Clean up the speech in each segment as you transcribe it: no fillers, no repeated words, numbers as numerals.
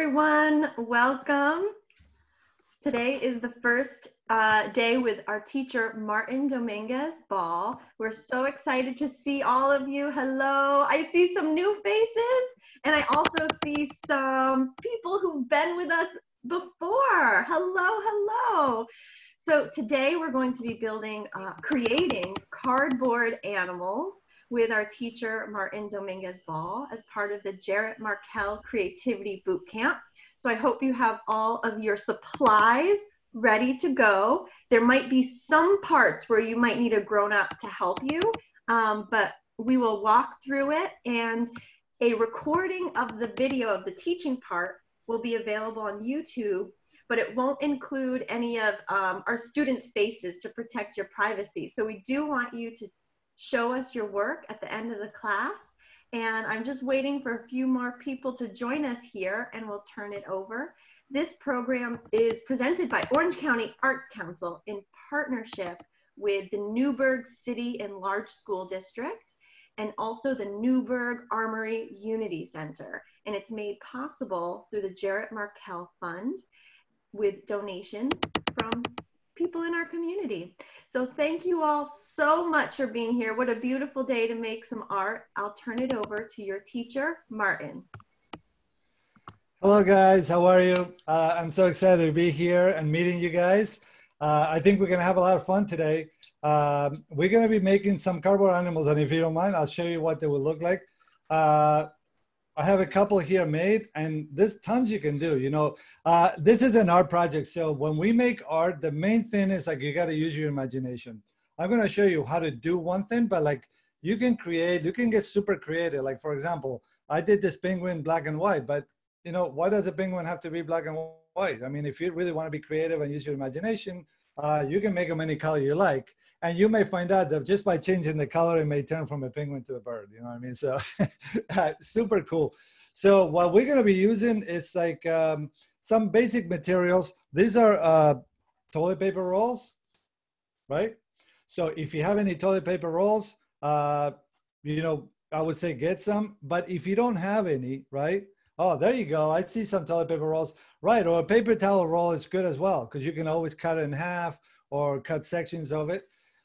everyone. Welcome. Today is the first day with our teacher, Martin Dominguez Ball. We're so excited to see all of you. Hello. I see some new faces, and I also see some people who've been with us before. Hello, hello. So today we're going to be creating cardboard animals with our teacher, Martin Dominguez Ball, as part of the Jarret Markel Creativity Bootcamp. So I hope you have all of your supplies ready to go. There might be some parts where you might need a grown-up to help you, but we will walk through it, and a recording of the video of the teaching part will be available on YouTube, but it won't include any of our students' faces to protect your privacy. So we do want you to show us your work at the end of the class. And I'm just waiting for a few more people to join us here, and we'll turn it over. This program is presented by Orange County Arts Council in partnership with the Newburgh City Enlarged School District and also the Newburgh Armory Unity Center. And it's made possible through the Jarret Markel Fund with donations from people in our community. So thank you all so much for being here. What a beautiful day to make some art. I'll turn it over to your teacher, Martin. Hello guys, how are you? I'm so excited to be here and meeting you guys. I think we're gonna have a lot of fun today. We're gonna be making some cardboard animals, and if you don't mind, I'll show you what they will look like. I have a couple here made, and there's tons you can do. You know, this is an art project. So when we make art, the main thing is like you got to use your imagination. I'm going to show you how to do one thing, but like you can create, you can get super creative. Like for example, I did this penguin black and white, but you know, why does a penguin have to be black and white? I mean, if you really want to be creative and use your imagination, you can make them any color you like. And you may find out that just by changing the color, it may turn from a penguin to a bird, you know what I mean? So super cool. So what we're gonna be using is like some basic materials. These are toilet paper rolls, right? So if you have any toilet paper rolls, you know, I would say get some, but if you don't have any, right? Oh, there you go. I see some toilet paper rolls, right? Or a paper towel roll is good as well, because you can always cut it in half or cut sections of it.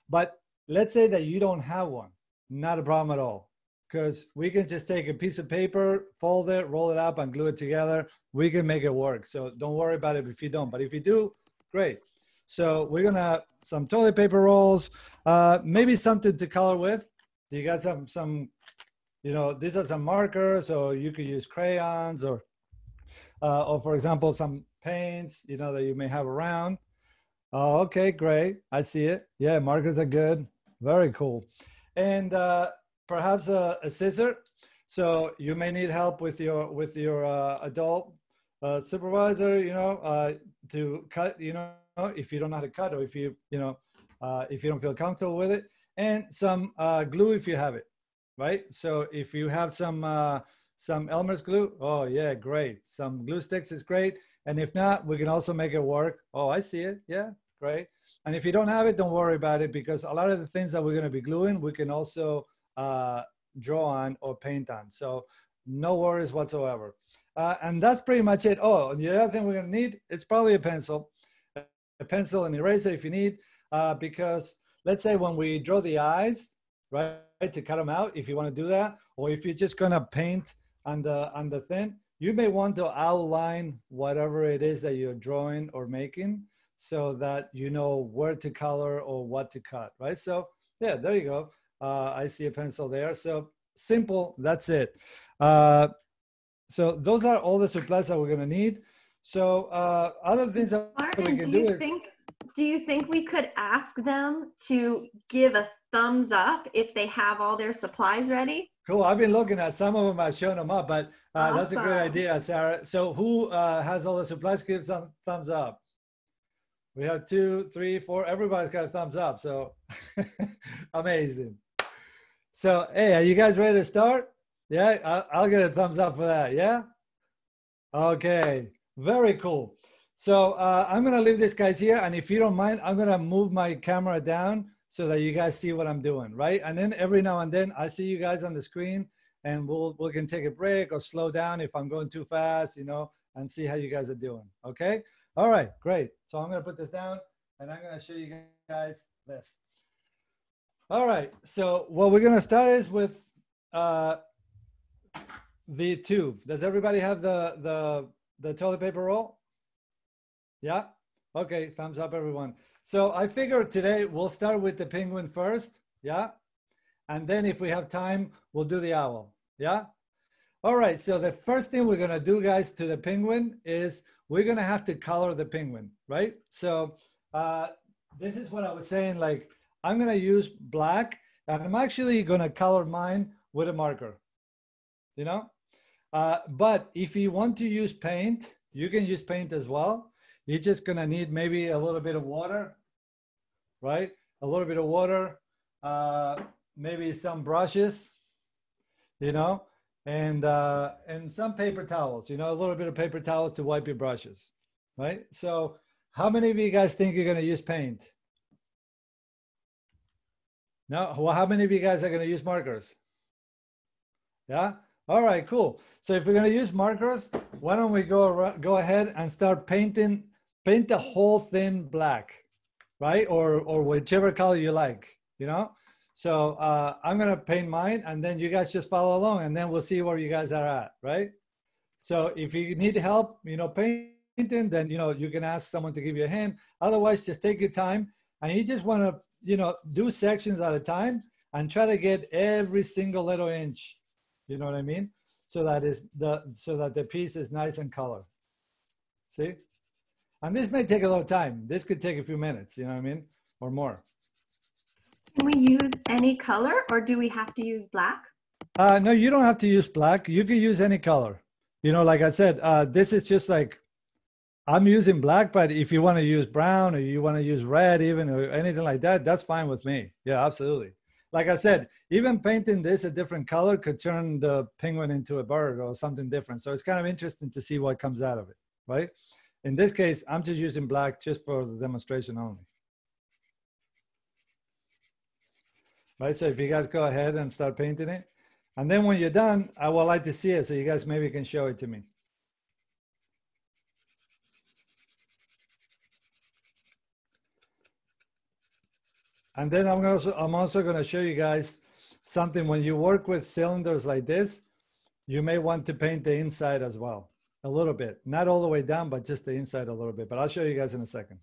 But let's say that you don't have one, not a problem at all, because we can just take a piece of paper, fold it, roll it up, and glue it together. We can make it work. So don't worry about it if you don't, but if you do, great. So we're gonna some toilet paper rolls, maybe something to color with. Do you got some, you know, these are some markers, or you could use crayons, or for example, some paints, you know, that you may have around. Oh, okay, great. I see it. Yeah, markers are good. Very cool. And perhaps a scissor. So you may need help with your adult supervisor, you know, to cut, you know, if you don't know how to cut, or if you know, if you don't feel comfortable with it. And some glue if you have it, right? So if you have some Elmer's glue, oh yeah, great. Some glue sticks is great. And if not, we can also make it work. Oh, I see it. Yeah, great. And if you don't have it, don't worry about it, because a lot of the things that we're going to be gluing, we can also draw on or paint on. So no worries whatsoever. And that's pretty much it. Oh, and the other thing we're going to need, it's probably a pencil and eraser if you need, because let's say when we draw the eyes, right, to cut them out, if you want to do that, or if you're just going to paint on the thing, you may want to outline whatever it is that you're drawing or making, so that you know where to color or what to cut, right? So yeah, there you go. I see a pencil there. So simple, that's it. So those are all the supplies that we're gonna need. So other things that Martin, we can do is... do you think we could ask them to give a thumbs up if they have all their supplies ready? Cool. I've been looking at some of them. I've shown them up, but awesome. That's a great idea, Sarah. So who has all the supplies? Give some thumbs up. We have 2, 3, 4. Everybody's got a thumbs up. So amazing. So, hey, are you guys ready to start? Yeah, I'll get a thumbs up for that. Yeah. Okay. Very cool. So I'm going to leave this guys here. And if you don't mind, I'm going to move my camera down so that you guys see what I'm doing, right? And then every now and then I see you guys on the screen, and we can take a break or slow down if I'm going too fast, you know, and see how you guys are doing. Okay? All right, great. So I'm going to put this down and I'm going to show you guys this. All right, so what we're going to start is with the tube. Does everybody have the toilet paper roll? Yeah? Okay, thumbs up, everyone. So I figured today we'll start with the penguin first. Yeah? And then if we have time, we'll do the owl. Yeah? All right, so the first thing we're gonna do, guys, to the penguin is we're gonna have to color the penguin, right? So this is what I was saying, like, I'm gonna use black, and I'm actually gonna color mine with a marker, you know? But if you want to use paint, you can use paint as well. You're just gonna need maybe a little bit of water, right? A little bit of water, maybe some brushes, you know, and some paper towels, you know, a little bit of paper towel to wipe your brushes, right? So how many of you guys think you're gonna use paint? No, well, how many of you guys are gonna use markers? Yeah, all right, cool. So if we're gonna use markers, why don't we go ahead and start paint the whole thing black, right? Or whichever color you like, you know? So I'm gonna paint mine and then you guys just follow along and then we'll see where you guys are at, right? So if you need help, you know, painting, then, you know, you can ask someone to give you a hand. Otherwise, just take your time and you just wanna, you know, do sections at a time and try to get every single little inch, you know what I mean? So that the piece is nice and colored, see? And this may take a little time. This could take a few minutes, you know what I mean? Or more. Can we use any color or do we have to use black? No, you don't have to use black. You can use any color. You know, like I said, this is just like, I'm using black, but if you want to use brown or you want to use red even or anything like that, that's fine with me. Yeah, absolutely. Like I said, even painting this a different color could turn the penguin into a bird or something different. So it's kind of interesting to see what comes out of it, right? In this case, I'm just using black just for the demonstration only. Right, so if you guys go ahead and start painting it, and then when you're done, I would like to see it so you guys maybe can show it to me. And then I'm also going to show you guys something. When you work with cylinders like this, you may want to paint the inside as well, a little bit, not all the way down, but just the inside a little bit. But I'll show you guys in a second.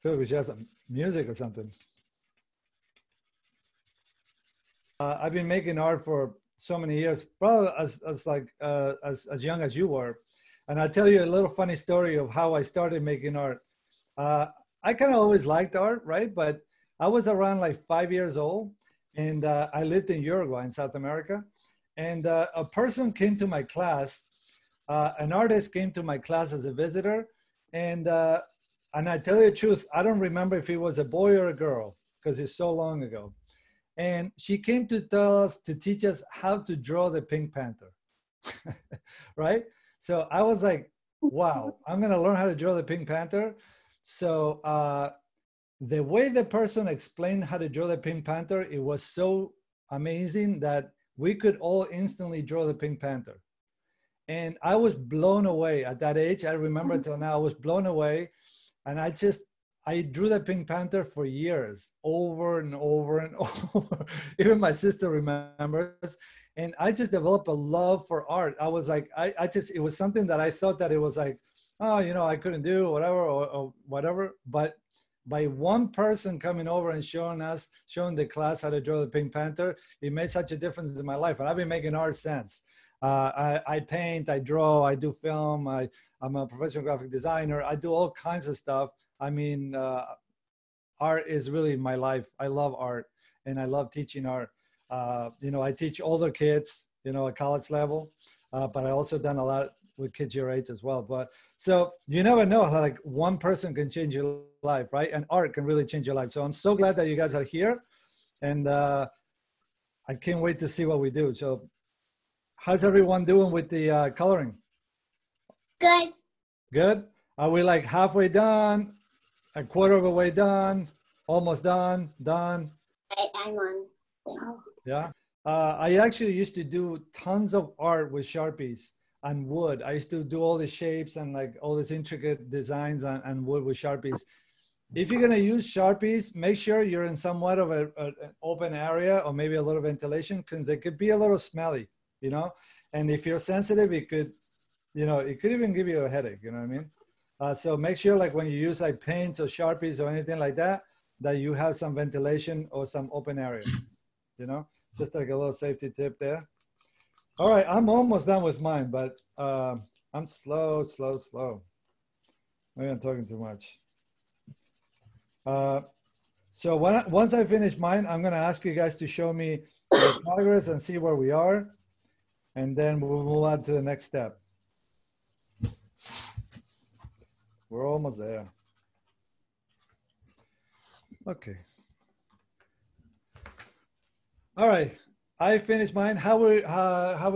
Feel we should have some music or something. I've been making art for so many years, probably as young as you were. And I'll tell you a little funny story of how I started making art. I kind of always liked art, right? But I was around like 5 years old and I lived in Uruguay in South America. And a person came to my class, an artist came to my class as a visitor. And I tell you the truth, I don't remember if it was a boy or a girl because it's so long ago. And she came to teach us how to draw the Pink Panther, right? So I was like, wow, I'm gonna learn how to draw the Pink Panther. So the way the person explained how to draw the Pink Panther, it was so amazing that we could all instantly draw the Pink Panther. And I was blown away at that age. I remember till now, I was blown away. And I drew the Pink Panther for years, over and over and over. Even my sister remembers. And I just developed a love for art. I was like, it was something that I thought that it was like, oh, you know, I couldn't do or whatever. But by one person coming over and showing the class how to draw the Pink Panther, it made such a difference in my life. And I've been making art since. I paint, I draw, I do film, I'm a professional graphic designer. I do all kinds of stuff. I mean, art is really my life. I love art and I love teaching art. You know, I teach older kids, you know, at college level, but I also done a lot with kids your age as well. But so you never know how like one person can change your life, right? And art can really change your life. So I'm so glad that you guys are here and I can't wait to see what we do. So how's everyone doing with the coloring? Good. Good? Are we like halfway done? A quarter of the way done? Almost done? Done? I'm on. Yeah. I actually used to do tons of art with Sharpies and wood. I used to do all the shapes and like all these intricate designs and wood with Sharpies. If you're going to use Sharpies, make sure you're in somewhat of an open area or maybe a little ventilation because it could be a little smelly, you know? And if you're sensitive, it could, you know, it could even give you a headache, you know what I mean? So make sure like when you use like paints or Sharpies or anything like that, that you have some ventilation or some open area, you know? Just like a little safety tip there. All right, I'm almost done with mine, but I'm slow. Maybe I'm talking too much. So once I finish mine, I'm gonna ask you guys to show me the progress and see where we are. And then we'll move on to the next step. We're almost there. Okay. All right, I finished mine. How we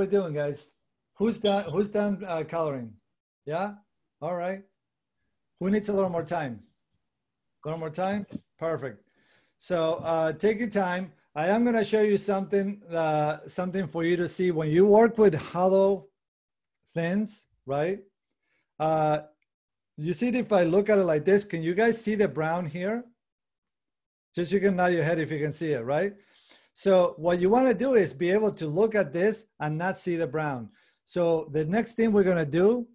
doing, guys? Who's done coloring? Yeah. All right. Who needs a little more time? A little more time? Perfect. So take your time. I am going to show you something for you to see when you work with hollow thins, right? You see, if I look at it like this, can you guys see the brown here? Just you can nod your head if you can see it, right? So what you want to do is be able to look at this and not see the brown. So the next thing we're going to do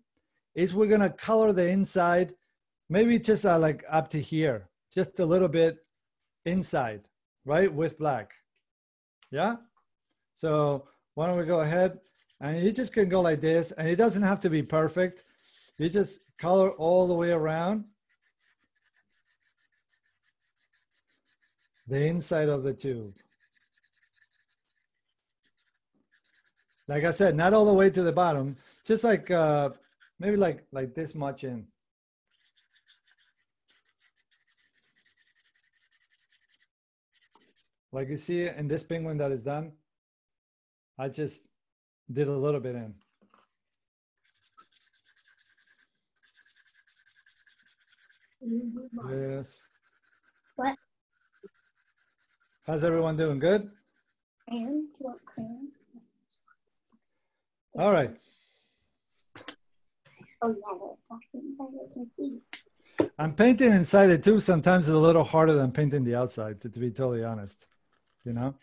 is we're going to color the inside, maybe just like up to here, just a little bit inside, right, with black. Yeah. So why don't we go ahead and you just can go like this, and it doesn't have to be perfect. You just color all the way around the inside of the tube. Like I said, not all the way to the bottom, just like maybe like this much in. Like you see in this penguin that is done, I just did a little bit in. Yes. What? How's everyone doing? Good? Crayon? What crayon? All right. Oh, yeah, there's black inside, I can see. I'm painting inside it too. Sometimes it's a little harder than painting the outside, to be totally honest, you know,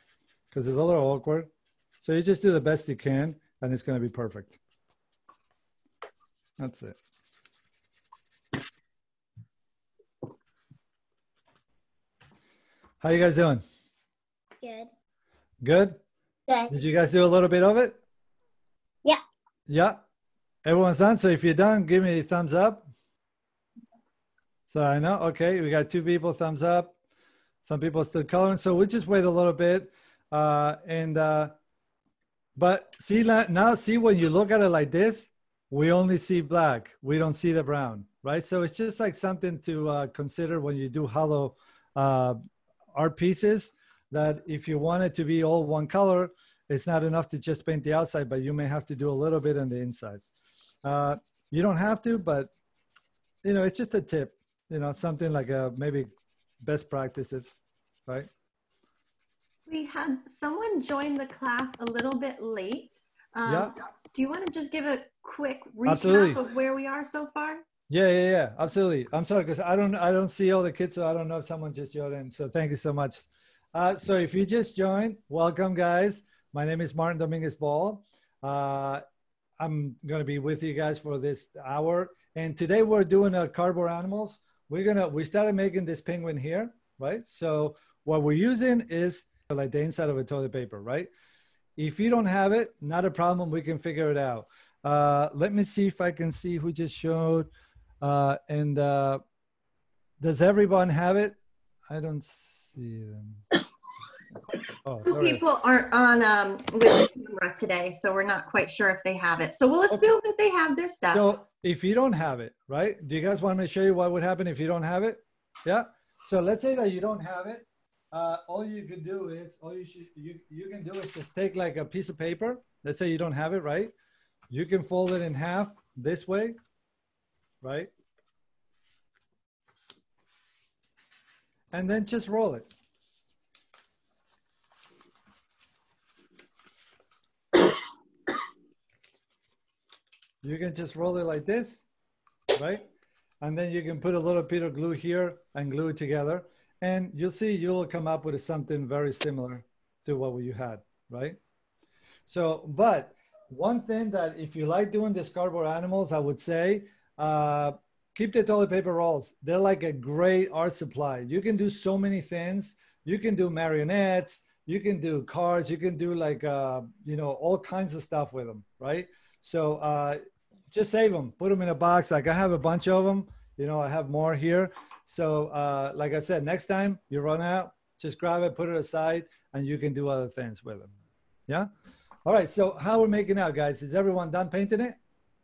because it's a little awkward. So you just do the best you can, and it's going to be perfect. That's it. How you guys doing? Good. Good? Good. Did you guys do a little bit of it? Yeah. Yeah. Everyone's done. So if you're done, give me a thumbs up. So I know. Okay. We got 2 people thumbs up. Some people are still coloring. So we'll just wait a little bit. But see now, see when you look at it like this, we only see black. We don't see the brown, right? So it's just like something to consider when you do hollow art pieces, that if you want it to be all one color, it's not enough to just paint the outside, but you may have to do a little bit on the inside. You don't have to, but you know, it's just a tip, you know, something like maybe best practices, right? We had someone join the class a little bit late. Yeah. Do you want to just give a quick recap Absolutely. of where we are so far? Yeah, absolutely. I'm sorry, because I don't see all the kids, so I don't know if someone just joined in. So thank you so much. So if you just joined, welcome, guys. My name is Martin Dominguez Ball. I'm going to be with you guys for this hour, and today we're doing cardboard animals. We started making this penguin here, right? So what we're using is like the inside of a toilet paper, right? If you don't have it, not a problem. We can figure it out. Let me see if I can see who just showed. Does everyone have it? I don't see them. Oh, People aren't on with the camera today, so we're not quite sure if they have it. So we'll assume that they have their stuff. So if you don't have it, right? Do you guys want me to show you what would happen if you don't have it? Yeah. So let's say that you don't have it. All you can do is just take like a piece of paper. Let's say you don't have it, right? You can fold it in half this way, right? And then just roll it. You can just roll it like this, right? And then you can put a little bit of glue here and glue it together. And you'll see you'll come up with something very similar to what you had, right? So, but one thing that if you like doing these cardboard animals, I would say, keep the toilet paper rolls. They're like a great art supply. You can do so many things. You can do marionettes, you can do cars, you can do like, you know, all kinds of stuff with them, right? So just save them, put them in a box. Like I have a bunch of them, you know, I have more here. So like I said, next time you run out, just grab it, put it aside, and you can do other things with them. Yeah? All right, so how we're making out, guys? Is everyone done painting it?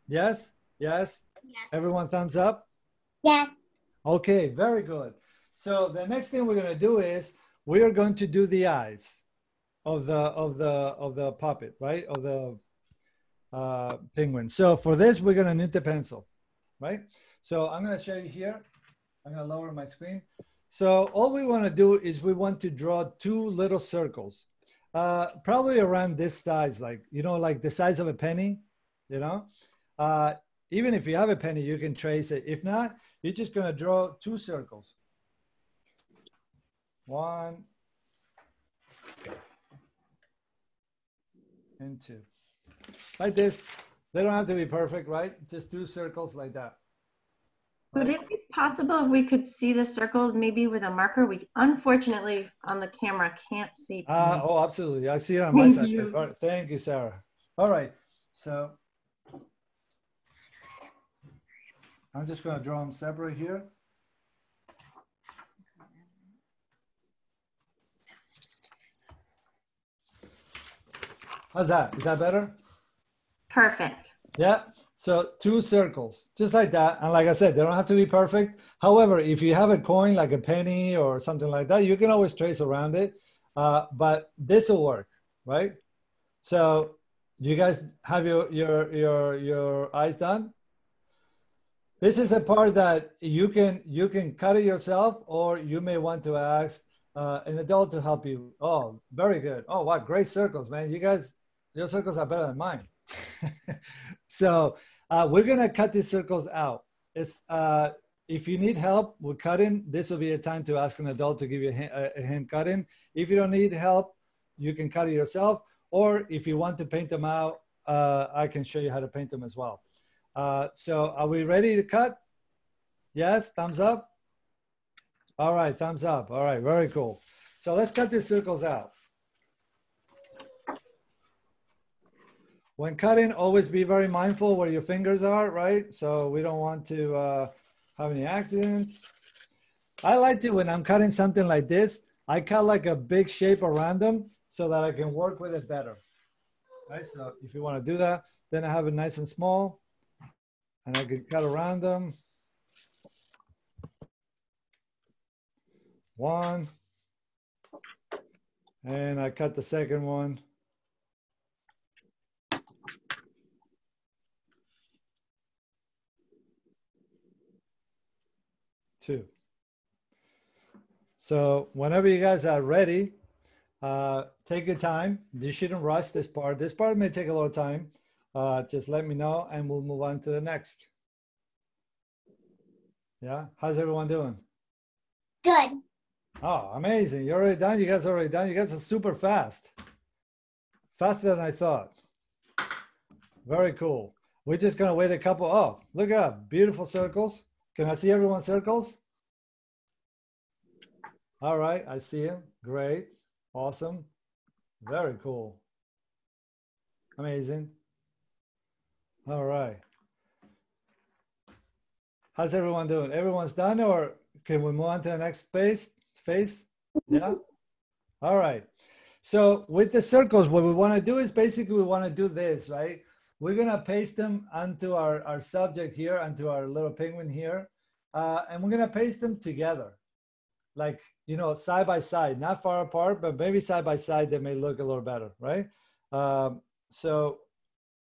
Yes? Yes? Yes. Everyone thumbs up? Yes. Okay, very good. So the next thing we're gonna do is we are going to do the eyes of the puppet, right? Of the penguin. So for this, we're gonna need the pencil, right? So I'm gonna show you here. I'm gonna lower my screen. So all we wanna do is we want to draw two little circles, probably around this size, like, you know, like the size of a penny, you know? Even if you have a penny, you can trace it. If not, you're just gonna draw two circles. One and two. Like this. They don't have to be perfect, right? Just two circles like that. Would it be possible if we could see the circles maybe with a marker? We unfortunately on the camera can't see. Oh, absolutely. I see it on my Thank side. you. All right. Thank you, Sarah. All right. So I'm just going to draw them separate here. How's that? Is that better? Perfect. Yeah. So two circles, just like that. And like I said, they don't have to be perfect. However, if you have a coin like a penny or something like that, you can always trace around it. But this will work, right? So you guys have your eyes done? This is a part that you can cut it yourself, or you may want to ask an adult to help you. Oh, very good. Oh, wow, great circles, man. You guys, your circles are better than mine. So we're gonna cut these circles out. It's if you need help with cutting, this will be a time to ask an adult to give you a hand cutting. If you don't need help, you can cut it yourself. Or if you want to paint them out, I can show you how to paint them as well. So are we ready to cut? Yes, thumbs up. All right, thumbs up. All right, very cool. So let's cut these circles out. When cutting, always be very mindful where your fingers are, right? So we don't want to have any accidents. I like to, when I'm cutting something like this, I cut like a big shape around them so that I can work with it better. Right, so if you want to do that, then I have it nice and small and I can cut around them. One, and I cut the second one. Two. So whenever you guys are ready, take your time. You shouldn't rush this part. This part may take a little time. Just let me know and we'll move on to the next. Yeah, how's everyone doing? Good. Oh, amazing. You're already done? You guys are already done? You guys are super fast. Faster than I thought. Very cool. We're just gonna wait a couple. Oh, look at that. Beautiful circles. Can I see everyone's circles? All right, I see him. Great. Awesome. Very cool. Amazing. All right. How's everyone doing? Everyone's done, or can we move on to the next phase? Yeah? All right. So with the circles, what we want to do is basically we want to do this, right? We're going to paste them onto our subject here, onto our little penguin here. And we're going to paste them together. Like, you know, side by side, not far apart, but maybe side by side, they may look a little better, right? So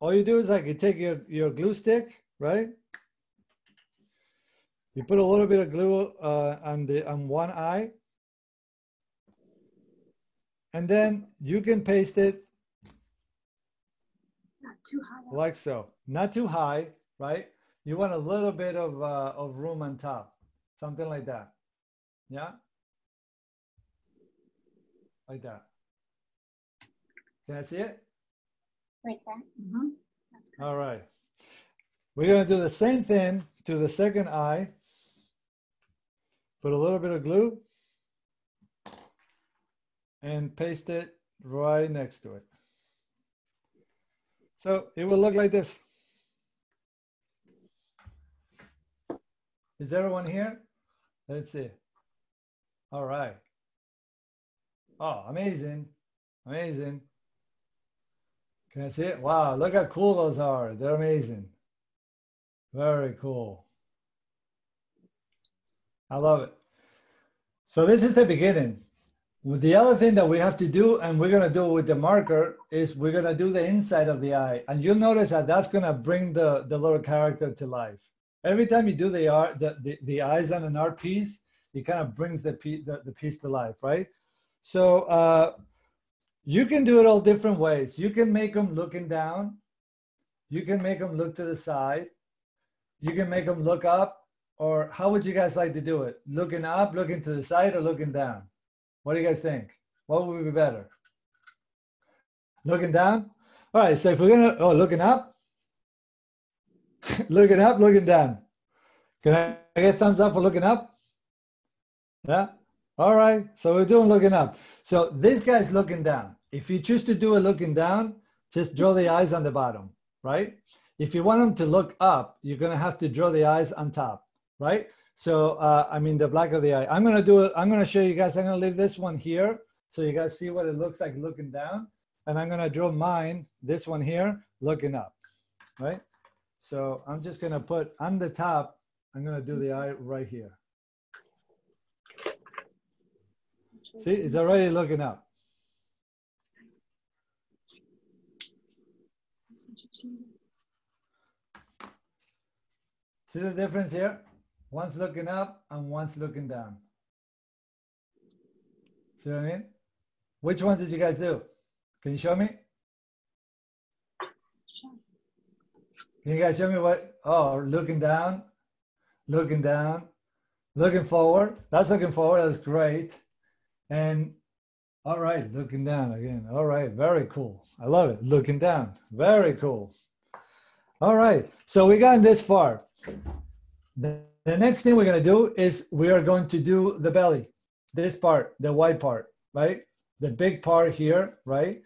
all you do is like you take your glue stick, right? You put a little bit of glue on one eye. And then you can paste it too high. like so. Not too high, right? You want a little bit of room on top, something like that. Yeah, like that. Can I see it? Like that. Mm-hmm. That's good. All right. We're going to do the same thing to the second eye. Put a little bit of glue and paste it right next to it. So it will look like this. Is everyone here? Let's see. All right. Oh, amazing. Amazing. Can I see it? Wow, look how cool those are. They're amazing. Very cool. I love it. So this is the beginning. The other thing that we have to do, and we're going to do with the marker, is we're going to do the inside of the eye. And you'll notice that that's going to bring the little character to life. Every time you do the eyes on an art piece, it kind of brings the piece to life, right? So you can do it all different ways. You can make them looking down. You can make them look to the side. You can make them look up. Or how would you guys like to do it? Looking up, looking to the side, or looking down? What do you guys think? What would be better? Looking down? All right, so if we're gonna, looking up? Looking up, looking down. Can I get thumbs up for looking up? Yeah? All right, so we're doing looking up. So this guy's looking down. If you choose to do it looking down, just draw the eyes on the bottom, right? If you want them to look up, you're gonna have to draw the eyes on top. Right? So, I mean, the black of the eye. I'm going to do it. I'm going to show you guys. I'm going to leave this one here so you guys see what it looks like looking down. And I'm going to draw mine, this one here, looking up. Right? So I'm just going to put on the top, I'm going to do the eye right here. See, it's already looking up. See the difference here? One's looking up and one's looking down. See what I mean? Which one did you guys do? Can you show me? Can you guys show me what? Oh, looking down, looking down, looking forward. That's looking forward. That's great. And all right, looking down again. All right, very cool. I love it. Looking down. Very cool. All right, so we got this far. The next thing we're going to do is we are going to do the belly, this part, the white part, right? The big part here, right?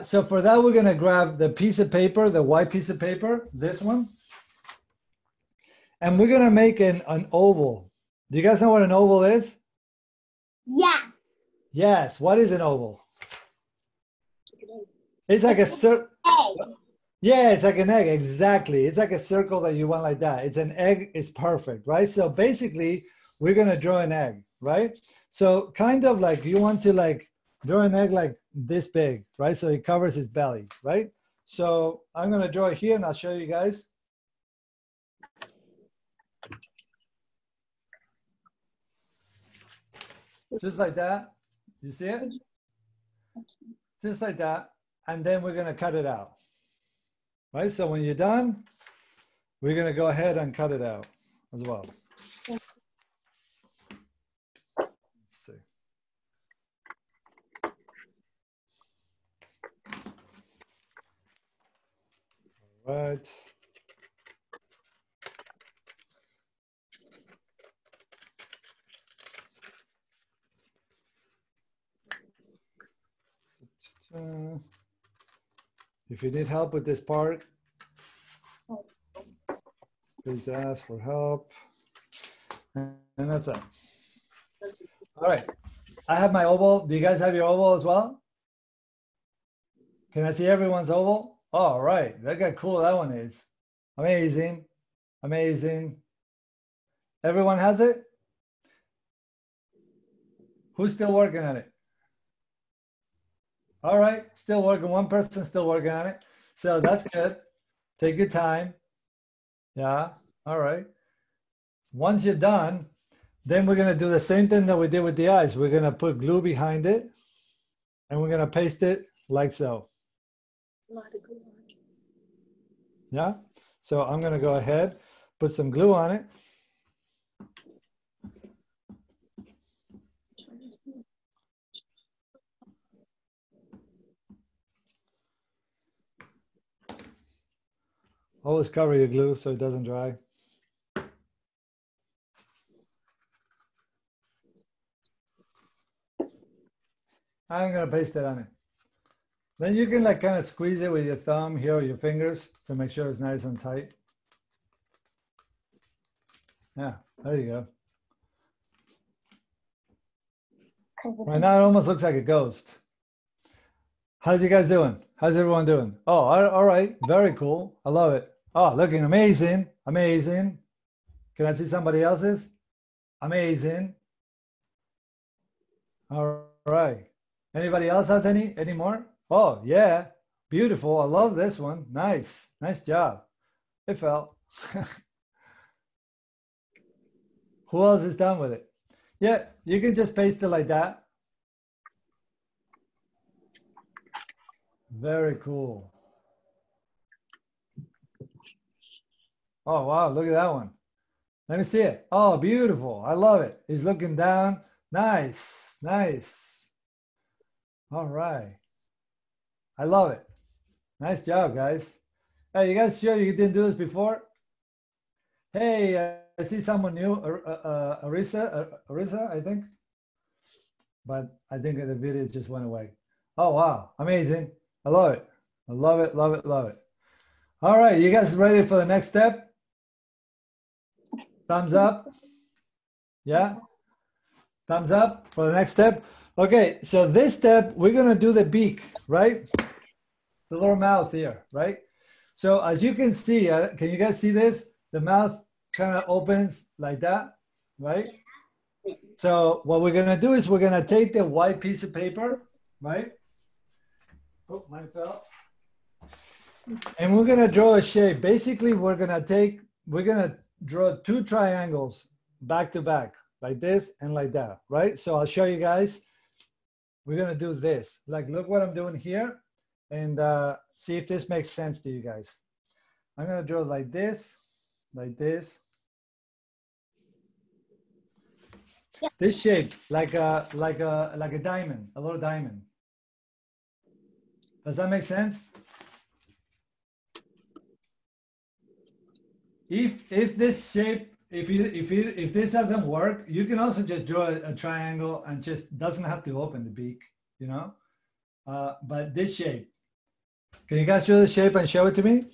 So for that, we're going to grab the piece of paper, the white piece of paper, this one. And we're going to make an oval. Do you guys know what an oval is? Yes. Yes. What is an oval? It's like a circle. Egg. Yeah, it's like an egg, exactly. It's like a circle that you want like that. It's an egg, it's perfect, right? So basically, we're gonna draw an egg, right? So kind of like you want to like draw an egg like this big, right? So it covers his belly, right? So I'm gonna draw it here and I'll show you guys. Just like that, you see it? Just like that, and then we're gonna cut it out. Right, so when you're done, we're going to go ahead and cut it out as well. Let's see. All right. If you need help with this part, please ask for help. And that's it. All right. I have my oval. Do you guys have your oval as well? Can I see everyone's oval? Oh, all right. Look how cool that one is. Amazing. Amazing. Everyone has it? Who's still working on it? All right, still working. One person still working on it. So that's good. Take your time. Yeah, all right. Once you're done, then we're gonna do the same thing that we did with the eyes. We're gonna put glue behind it and we're gonna paste it like so. Yeah. So I'm going to go ahead, put some glue on it. Always cover your glue so it doesn't dry. I'm going to paste it on it. Then you can like kind of squeeze it with your thumb here or your fingers to make sure it's nice and tight. Yeah, there you go. Right now it almost looks like a ghost. How's you guys doing? How's everyone doing? Oh, all right. Very cool. I love it. Oh, looking amazing. Amazing. Can I see somebody else's? Amazing. All right. Anybody else has any more? Oh, yeah. Beautiful. I love this one. Nice. Nice job. It fell. Who else is done with it? Yeah, you can just paste it like that. Very cool. Oh, wow. Look at that one. Let me see it. Oh, beautiful. I love it. He's looking down. Nice. Nice. All right. I love it. Nice job, guys. Hey, you guys sure you didn't do this before? Hey, I see someone new, Arisa, I think. But I think the video just went away. Oh, wow. Amazing. I love it. I love it, love it, love it. All right, you guys ready for the next step? Thumbs up. Yeah? Thumbs up for the next step. Okay, so this step, we're going to do the beak, right? The little mouth here, right? So as you can see, can you guys see this? The mouth kind of opens like that, right? So what we're going to do is we're going to take the white piece of paper, right? Oh, mine fell. And we're going to draw a shape. Basically, we're going to draw two triangles back to back, like this and like that, right? So I'll show you guys. We're going to do this. Like, look what I'm doing here and see if this makes sense to you guys. I'm going to draw like this, like this. This shape, like a diamond, a little diamond. Does that make sense? If this shape, if this doesn't work, you can also just draw a triangle and just doesn't have to open the beak, you know. But this shape, can you guys draw the shape and show it to me?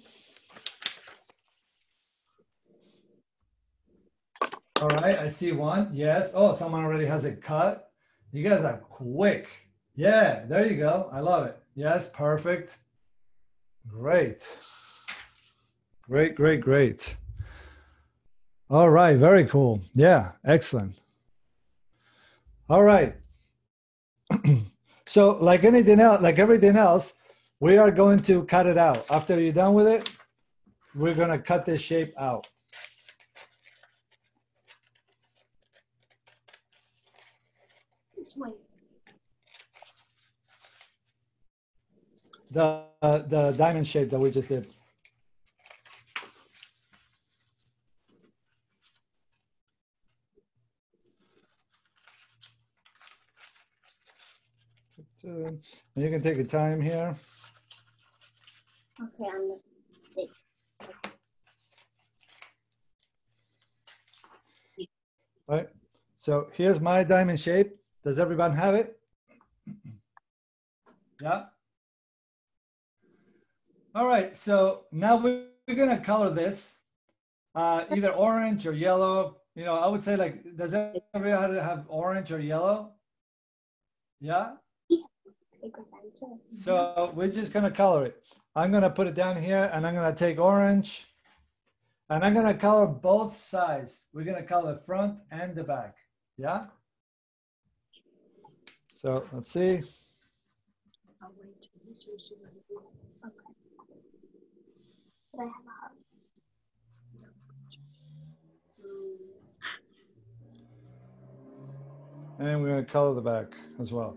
All right, I see one. Yes. Oh, someone already has it cut. You guys are quick. Yeah, there you go. I love it. Yes, perfect. Great. Great, great, great. All right, very cool. Yeah, excellent. All right. So like anything else, like everything else, we are going to cut it out. After you're done with it, we're going to cut this shape out. The diamond shape that we just did. And you can take your time here. Okay, I'm the All right. So here's my diamond shape. Does everyone have it? Yeah. All right. So now we're going to color this either orange or yellow. You know, I would say like, does everybody have orange or yellow? Yeah. So we're just going to color it. I'm going to put it down here and I'm going to take orange and I'm going to color both sides. We're going to color the front and the back. Yeah. So let's see. And we're going to color the back as well.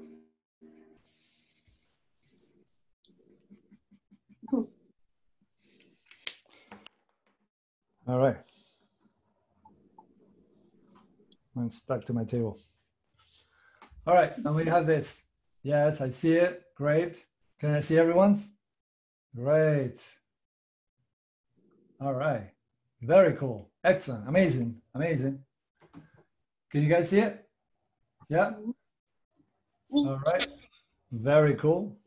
All right. I'm stuck to my table. All right, and we have this. Yes, I see it. Great. Can I see everyone's? Great. All right. Very cool. Excellent. Amazing. Amazing. Can you guys see it? Yeah. All right. Very cool.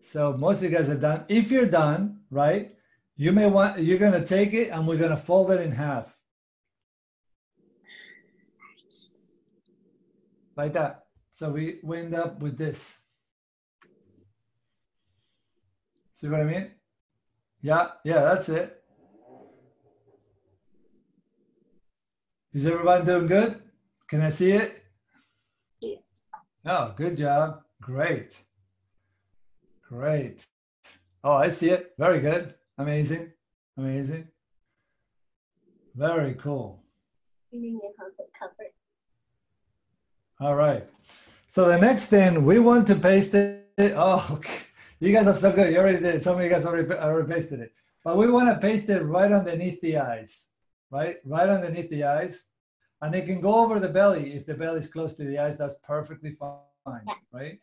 So most of you guys are done. If you're done, right, you're going to take it and we're going to fold it in half. Like that. So we end up with this. See what I mean? Yeah, that's it. Is everyone doing good? Can I see it? Yeah. Oh, good job. Great. Great. Oh, I see it. Very good. Amazing. Amazing. Very cool. All right. So the next thing, we want to paste it. Oh, okay. You guys are so good. You already did it. Some of you guys already pasted it. But we want to paste it right underneath the eyes, right? Right underneath the eyes. And it can go over the belly. If the belly is close to the eyes, that's perfectly fine, right?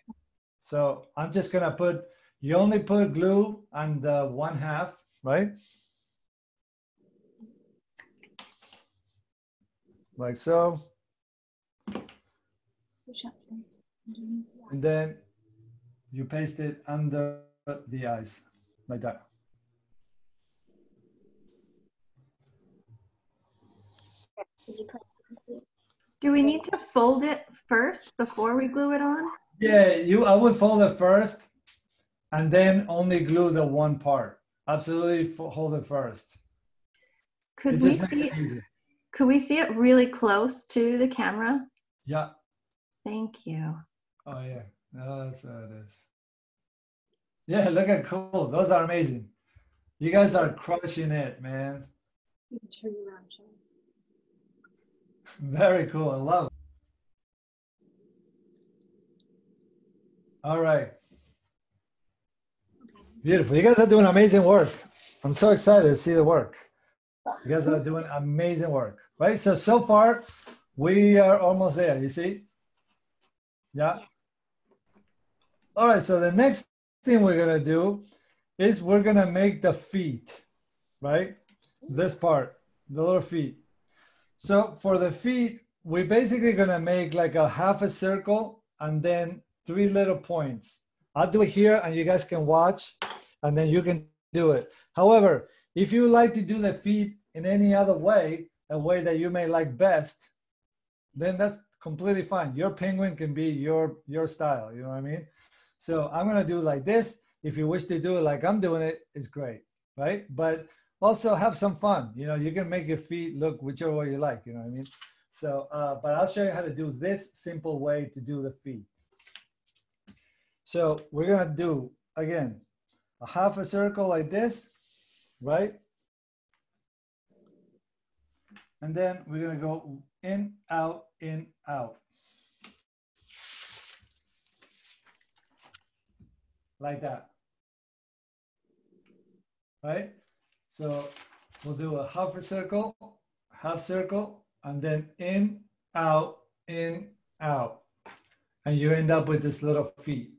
So I'm just going to put, you only put glue on the 1/2, right? Like so. And then you paste it under the eyes, like that. Do we need to fold it first before we glue it on? Yeah, I would fold it first and then only glue the one part. Absolutely hold it first. Could we see it really close to the camera? Yeah. Thank you. Oh yeah, no, that's how it is. Yeah, look at cool. Those are amazing. You guys are crushing it, man. You can turn around, Sean. Very cool. I love it. All right. Beautiful. You guys are doing amazing work. I'm so excited to see the work. You guys are doing amazing work, right? So far, we are almost there. You see? Yeah. All right. So the next thing we're going to do is we're going to make the feet, right? This part, the little feet. So for the feet, we're basically going to make like a half a circle and then 3 little points. I'll do it here and you guys can watch and then you can do it. However, if you like to do the feet in any other way, a way that you may like best, then that's completely fine. Your penguin can be your style, you know what I mean? So I'm going to do it like this. If you wish to do it like I'm doing it, it's great, right? But also have some fun. You know, you can make your feet look whichever way you like, you know what I mean? So, but I'll show you how to do this simple way to do the feet. So we're going to do, again, a half a circle like this, right? And then we're going to go in, out, in, out. Like that. Right? So we'll do a half circle, and then in, out, and you end up with this little feet.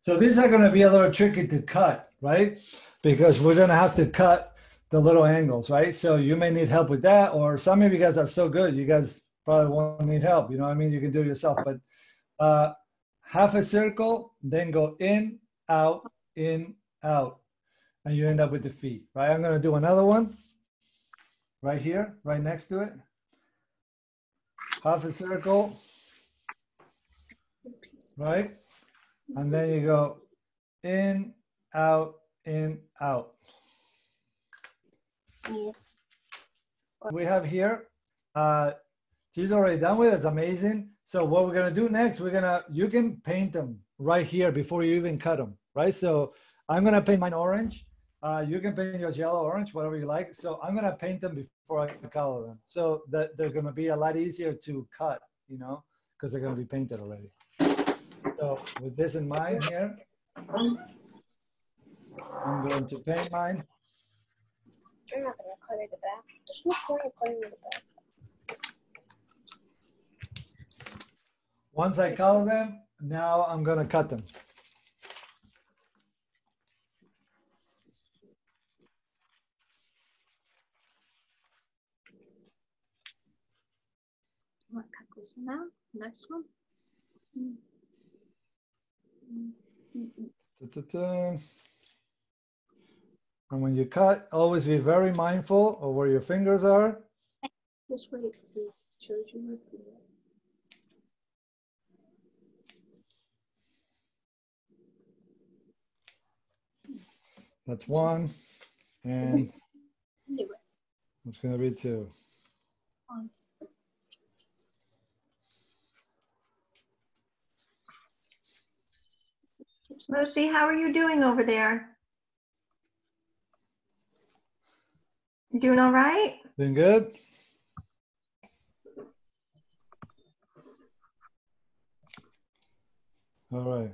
So these are going to be a little tricky to cut, right? Because we're going to have to cut the little angles, right? So you may need help with that, or some of you guys are so good, you guys probably won't need help, you know what I mean? You can do it yourself, but half a circle, then go in, out, and you end up with the feet, right? I'm going to do another one right here, right next to it. Half a circle, right? And then you go in, out, in, out. We have here, she's already done with it. It's amazing. So what we're going to do next, you can paint them right here before you even cut them, right? So I'm going to paint mine orange. You can paint yours yellow, orange, whatever you like. So I'm going to paint them before I color them. So that they're going to be a lot easier to cut, you know, because they're going to be painted already. So with this in mind here, I'm going to paint mine. I'm not going to color the back. There's no point in coloring the back. Once I color them, now I'm going to cut them. I want to cut this one out. Next one. Ta-ta-ta. And when you cut, always be very mindful of where your fingers are. Just wait to show you what to do. That's one. And it's going to be two. Lucy, how are you doing over there? You doing all right? Doing good? Yes. All right.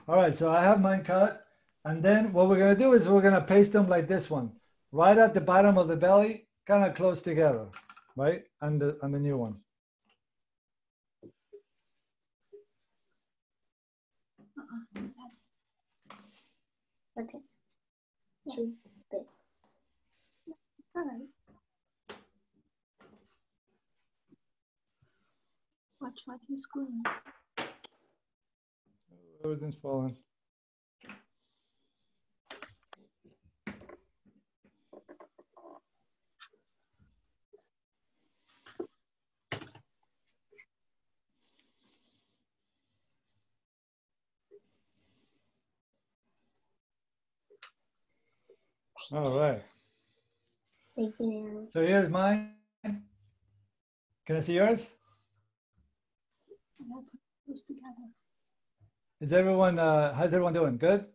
All right, so I have mine cut. And then what we're going to do is we're going to paste them like this one, right at the bottom of the belly, kind of close together, right? And the new one. Okay. Too big. All right. Watch what he's going. Everything's falling. All right. Thank you. So here's mine. Can I see yours? I'll put those together. Is everyone, how's everyone doing? Good?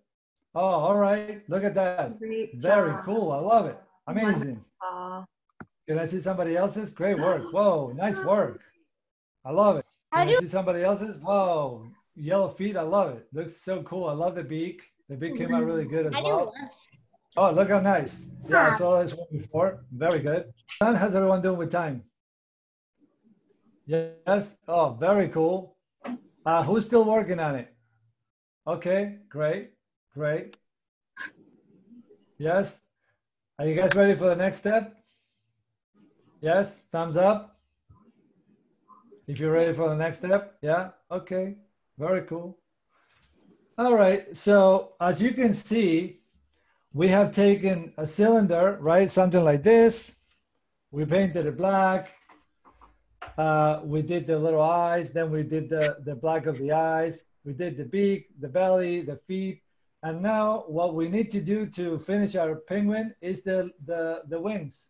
Oh, all right. Look at that. Great Very job. cool. I love it. Amazing. Wonderful. Can I see somebody else's? Great work. Whoa, nice work. I love it. Can I see somebody else's? Whoa, yellow feet. I love it. Looks so cool. I love the beak. The beak came out really good as well. Oh, look how nice. Yeah, I saw this one before. Very good. How's everyone doing with time? Yes. Oh, very cool. Who's still working on it? Okay, great, great. Yes. Are you guys ready for the next step? Yes, thumbs up. If you're ready for the next step, yeah, okay, very cool. All right, so as you can see, we have taken a cylinder, right? Something like this. We painted it black. We did the little eyes, then we did the black of the eyes. We did the beak, the belly, the feet. And now what we need to do to finish our penguin is the wings,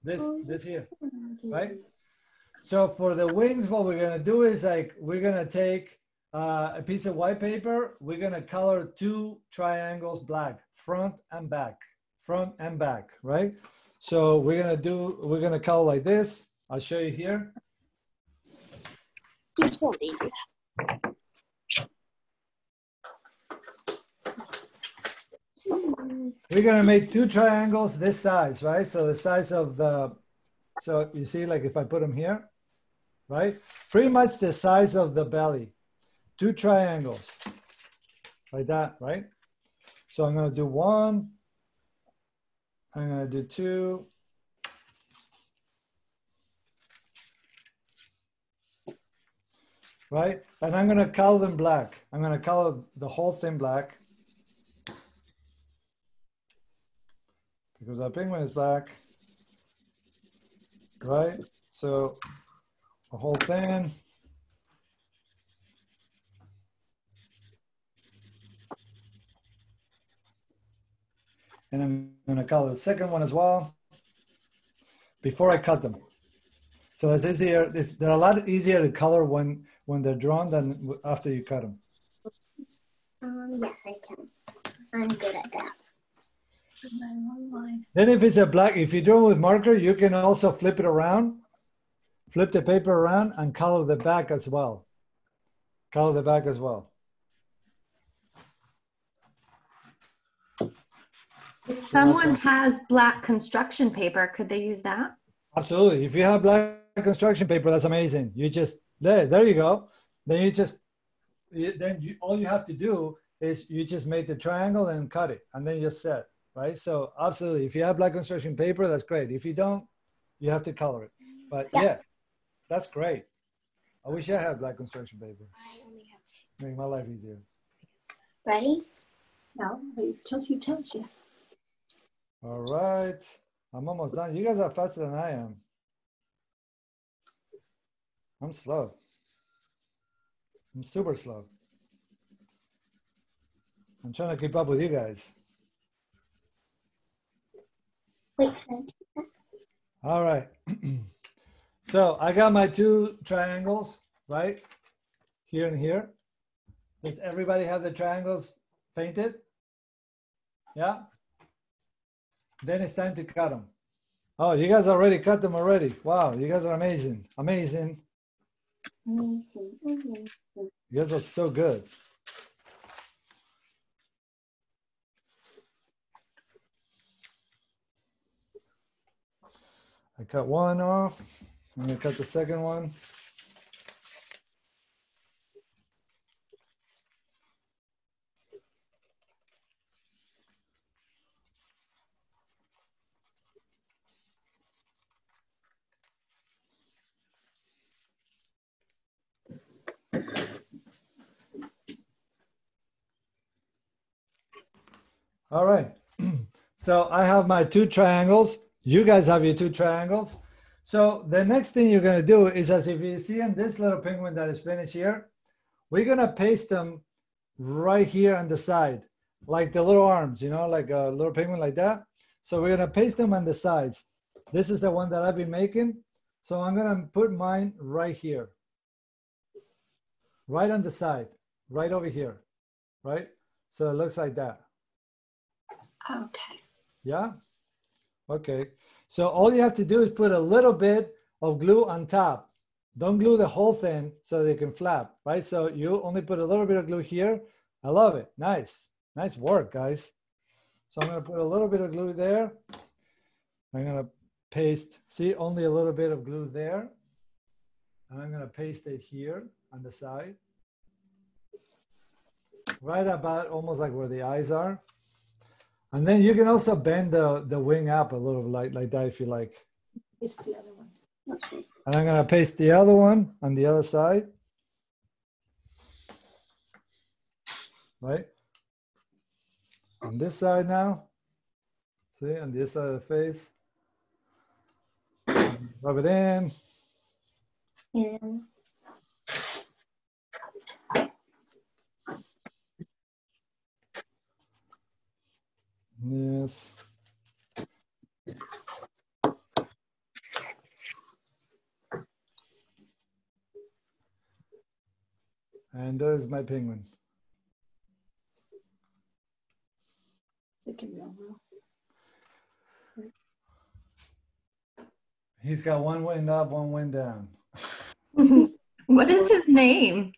this here, right? So for the wings, what we're gonna do is like, we're gonna take a piece of white paper. We're gonna color two triangles black, front and back, right? So we're gonna color like this. I'll show you here. You're so baby. We're gonna make two triangles this size, right? So the size of so you see, like if I put them here, right? Pretty much the size of the belly. Two triangles, like that, right? So I'm gonna do one, I'm gonna do two, right? And I'm gonna color them black. I'm gonna color the whole thing black. Because our penguin is black, right? So the whole thing. And I'm going to color the second one as well before I cut them. So it's easier. They're a lot easier to color when they're drawn than after you cut them. Yes, I can. I'm good at that. Then if it's a black, if you do it with marker, you can also flip it around, flip the paper around and color the back as well. color the back as well. If someone has black construction paper, could they use that? Absolutely. If you have black construction paper, that's amazing. You just, there you go. Then you just, all you have to do is you just make the triangle and cut it, and then you set, right? So absolutely, if you have black construction paper, that's great. If you don't, you have to color it. But yeah, that's great. I wish I had black construction paper. I only have two. Make my life easier. Ready? No, wait till he tells you. All right. I'm almost done. You guys are faster than I am. I'm slow. I'm super slow. I'm trying to keep up with you guys. Wait. All right. So I got my two triangles, right? Here and here. Does everybody have the triangles painted? Yeah? Then it's time to cut them. Oh, you guys already cut them already. Wow, you guys are amazing. Amazing. Amazing. You guys are so good. I cut one off. I'm gonna cut the second one. All right. So I have my two triangles. You guys have your two triangles. So the next thing you're going to do is, as if you see in this little penguin that is finished here, we're going to paste them right here on the side, like the little arms, you know, like a little penguin like that. So we're going to paste them on the sides. This is the one that I've been making. So I'm going to put mine right here, right on the side, right over here, right? So it looks like that. Okay. Yeah? Okay. So all you have to do is put a little bit of glue on top. Don't glue the whole thing so they can flap, right? So you only put a little bit of glue here. I love it. Nice. Nice work, guys. So I'm going to put a little bit of glue there. I'm going to paste, see, only a little bit of glue there. And I'm going to paste it here on the side. Right about almost like where the eyes are. And then you can also bend the wing up a little like that if you like. It's the other one. Okay. And I'm going to paste the other one on the other side. Right? On this side now. See, on this side of the face. Rub it in. And Yes. And there's my penguin. looking real well. He's got one wing up, one wing down. What is his name?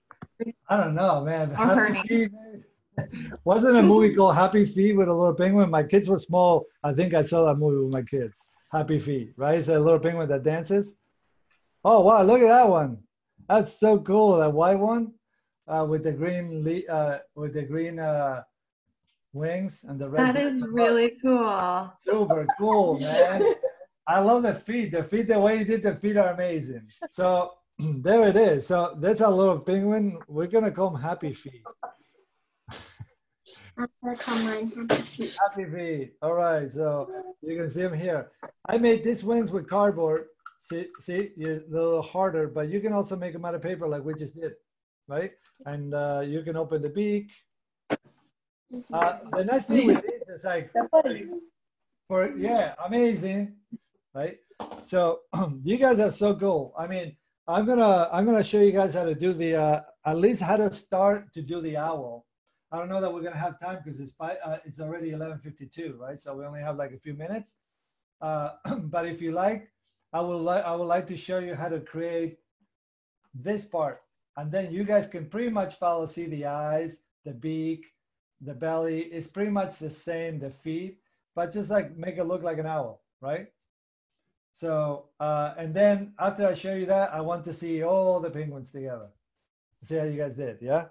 I don't know, man. Or her Happy Feet. Wasn't a movie called Happy Feet with a little penguin? My kids were small. I think I saw that movie with my kids. Happy Feet, right? It's a little penguin that dances. Oh, wow, look at that one. That's so cool, that white one with the green wings and the red. That is really cool. Super cool, man. I love the feet. The way you did the feet are amazing. So there it is. So that's a little penguin. We're going to call him Happy Feet. I'm gonna call mine Happy Feet. Happy Feet. All right. So you can see him here. I made these wings with cardboard. See, a little harder, but you can also make them out of paper like we just did, right? And you can open the beak. The nice thing with this is like, amazing, right? So you guys are so cool. I mean, I'm gonna show you guys how to do the at least how to start to do the owl. I don't know that we're gonna have time because it's already 11:52, right? So we only have like a few minutes. But if you like, I would like to show you how to create this part And then you guys can pretty much follow, see the eyes, the beak, the belly. It's pretty much the same, the feet, but just like make it look like an owl, right? So, and then after I show you that, I want to see all the penguins together. See how you guys did, yeah?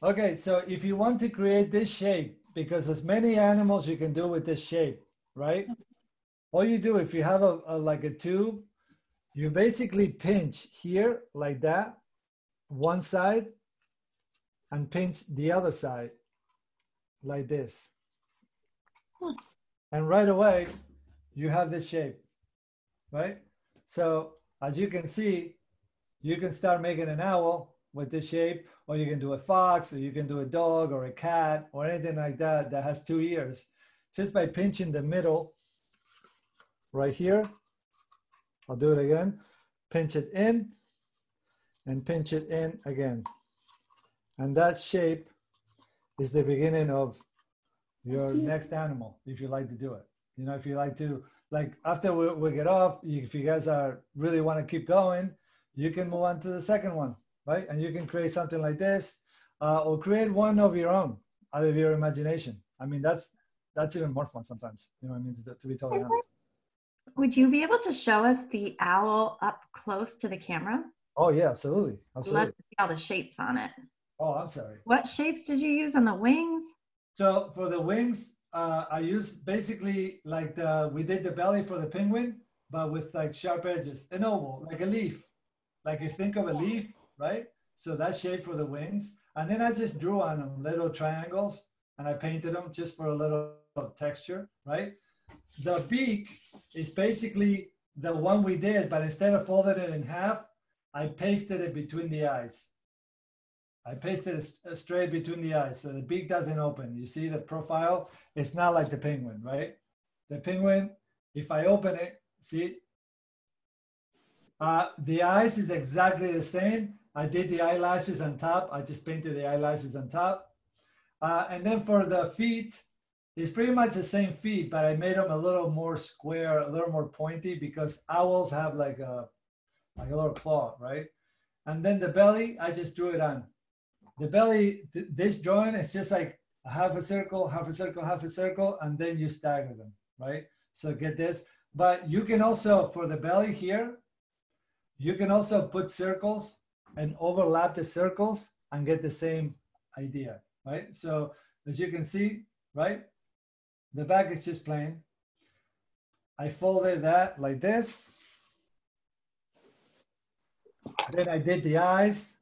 Okay, so if you want to create this shape, because there's many animals you can do with this shape, right? All you do, if you have like a tube, you basically pinch here like that, one side, and pinch the other side like this. And right away, you have this shape, right? So as you can see, you can start making an owl with this shape, or you can do a fox, or you can do a dog or a cat or anything like that that has 2 ears, just by pinching the middle right here. I'll do it again. Pinch it in and pinch it in again. And that shape is the beginning of your next animal, if you like to do it. You know, if you like to, like after we get off, if you guys are really want to keep going, you can move on to the second one, right? And you can create something like this, or create one of your own out of your imagination. I mean, that's even more fun sometimes, you know what I mean, to be totally honest. Would you be able to show us the owl up close to the camera? Oh yeah, absolutely. I'd love to see all the shapes on it. Oh, I'm sorry. What shapes did you use on the wings? So for the wings, I used basically like we did the belly for the penguin, but with like sharp edges, an oval, like a leaf. Like you think of a leaf, right? So that shape for the wings. And then I just drew on them little triangles and I painted them just for a little texture, right? The beak is basically the one we did, but instead of folding it in half, I pasted it between the eyes. I pasted it straight between the eyes, so the beak doesn't open. You see the profile? It's not like the penguin, right? The penguin, if I open it, see? The eyes is exactly the same. I did the eyelashes on top. I just painted the eyelashes on top. And then for the feet, it's pretty much the same feet, but I made them a little more square, a little more pointy, because owls have like a little claw, right? And then the belly, I just drew it on. The belly, this drawing, it's just like a half a circle, half a circle, half a circle, and then you stagger them, right? So get this. But you can also, for the belly here, you can also put circles and overlap the circles and get the same idea, right? So as you can see, right? The back is just plain. I folded that like this. Then I did the eyes.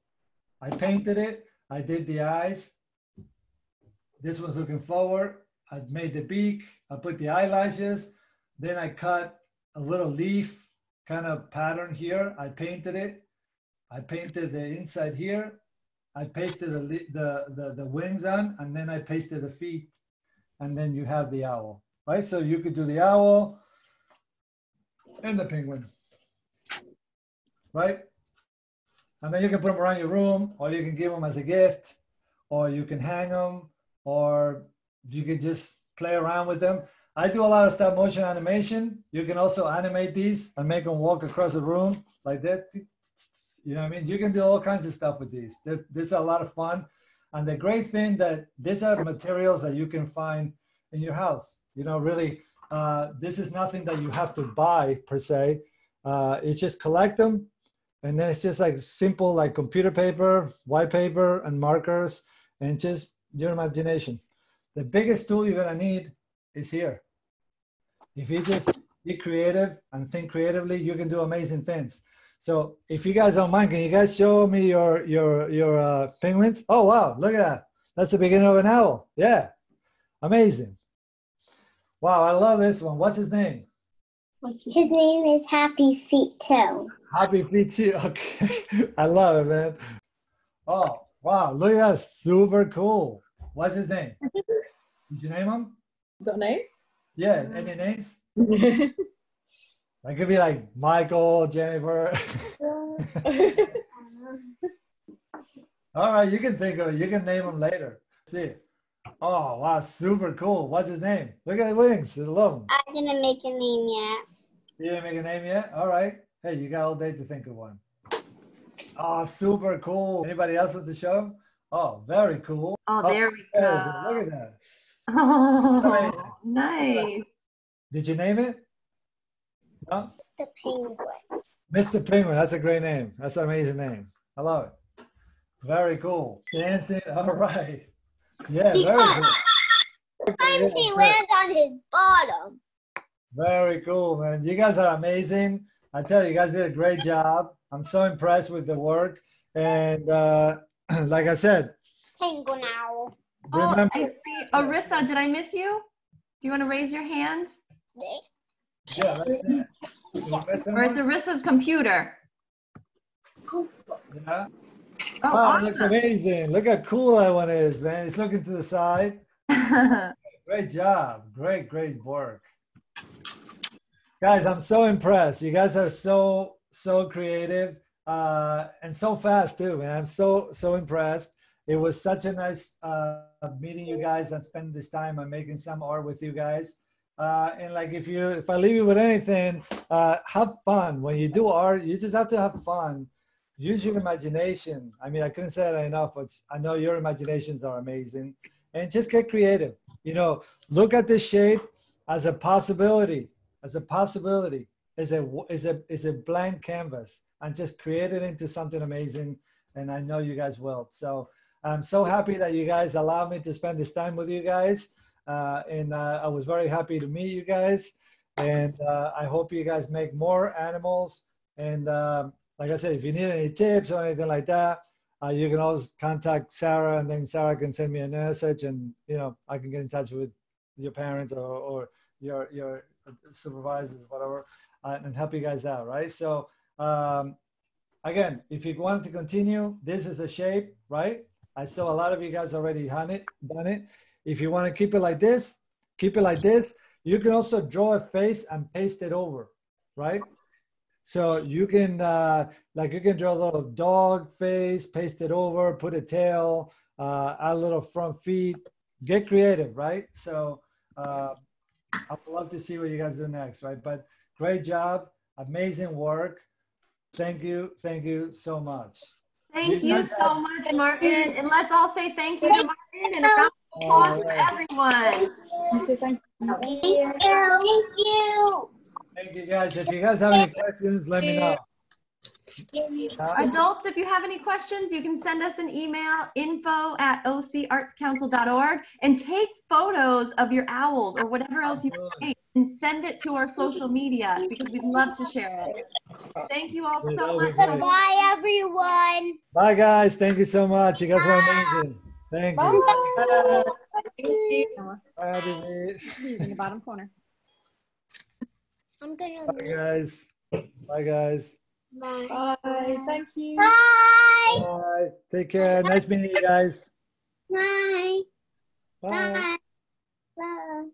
I painted it. I did the eyes. This was looking forward. I made the beak. I put the eyelashes. Then I cut a little leaf kind of pattern here. I painted it. I painted the inside here. I pasted the wings on, and then I pasted the feet, and then you have the owl, right? So you could do the owl and the penguin, right? And then you can put them around your room, or you can give them as a gift, or you can hang them, or you can just play around with them. I do a lot of stop motion animation. You can also animate these and make them walk across the room like that. You know what I mean? You can do all kinds of stuff with these. This is a lot of fun. And the great thing that these are materials that you can find in your house. You know, really, this is nothing that you have to buy per se. It's just collect them. And then it's just like simple, like computer paper, white paper, and markers, and just your imagination. The biggest tool you're gonna need is here. If you just be creative and think creatively, you can do amazing things. So if you guys don't mind, can you guys show me your penguins? Oh, wow, look at that. That's the beginning of an owl. Yeah, amazing. Wow, I love this one. What's his name? His name is Happy Feet too. Happy Feet too. Okay, I love it, man. Oh, wow, look at that. Super cool. What's his name? Did you name him? Got a name? Yeah, any names? It could be like Michael, Jennifer. All right, you can think of it. You can name him later. See. Oh, wow, super cool. What's his name? Look at the wings. I love them. I didn't make a name yet. You didn't make a name yet? All right. Hey, you got all day to think of one. Oh, super cool. Anybody else with the show? Oh, very cool. Oh, there we very go. cool. Look at that. Oh, nice. Did you name it? No? The penguin. Mr. Penguin. That's a great name. That's an amazing name. I love it. Very cool. Dancing. All right. Yeah, very cool. Sometimes he lands on his bottom. Very cool, man. You guys are amazing. I tell you, you guys did a great job. I'm so impressed with the work. And like I said, Penguin owl. remember. Oh, I see. Arissa, did I miss you? Do you want to raise your hand? Yeah, right there. Or it's Arissa's computer. Yeah. Oh, Oh, it looks awesome. amazing. Look how cool that one is, man. It's looking to the side. Great job. Great, great work. Guys, I'm so impressed. You guys are so creative and so fast too, man. I'm so impressed. It was such a nice meeting you guys and spending this time and making some art with you guys. And like if I leave you with anything, have fun. When you do art, you just have to have fun. Use your imagination. I mean, I couldn't say that enough, but I know your imaginations are amazing. And just get creative. You know, look at this shape as a possibility. As a possibility, is a blank canvas, and just create it into something amazing. And I know you guys will. So I'm so happy that you guys allowed me to spend this time with you guys. And I was very happy to meet you guys. And I hope you guys make more animals. And like I said, if you need any tips or anything like that, you can always contact Sarah, and then Sarah can send me a message, and you know I can get in touch with your parents or your supervisors, whatever, and help you guys out, right? So again, if you want to continue, this is the shape, right? I saw a lot of you guys already done it. If you want to keep it like this, keep it like this. You can also draw a face and paste it over, right? So you can like you can draw a little dog face, paste it over, put a tail, add a little front feet. Get creative, right? So I'd love to see what you guys do next, right? But great job, amazing work. Thank you so much. Thank you so much, Martin. And let's all say thank you to Martin and a round of applause for everyone. Thank you. Thank you, guys. If you guys have any questions, let me know. Adults, if you have any questions, you can send us an email, info@ocartscouncil.org, and take photos of your owls or whatever else you make and send it to our social media because we'd love to share it. Thank you all so much. Bye, everyone. Bye, guys. Thank you so much. You guys were amazing. Thank you. Bye, baby. In the bottom corner. I'm gonna. Bye, guys. Bye, guys. Bye. Bye. Thank you. Bye. Bye. Take care. Nice meeting you guys. Bye. Bye. Bye. Bye.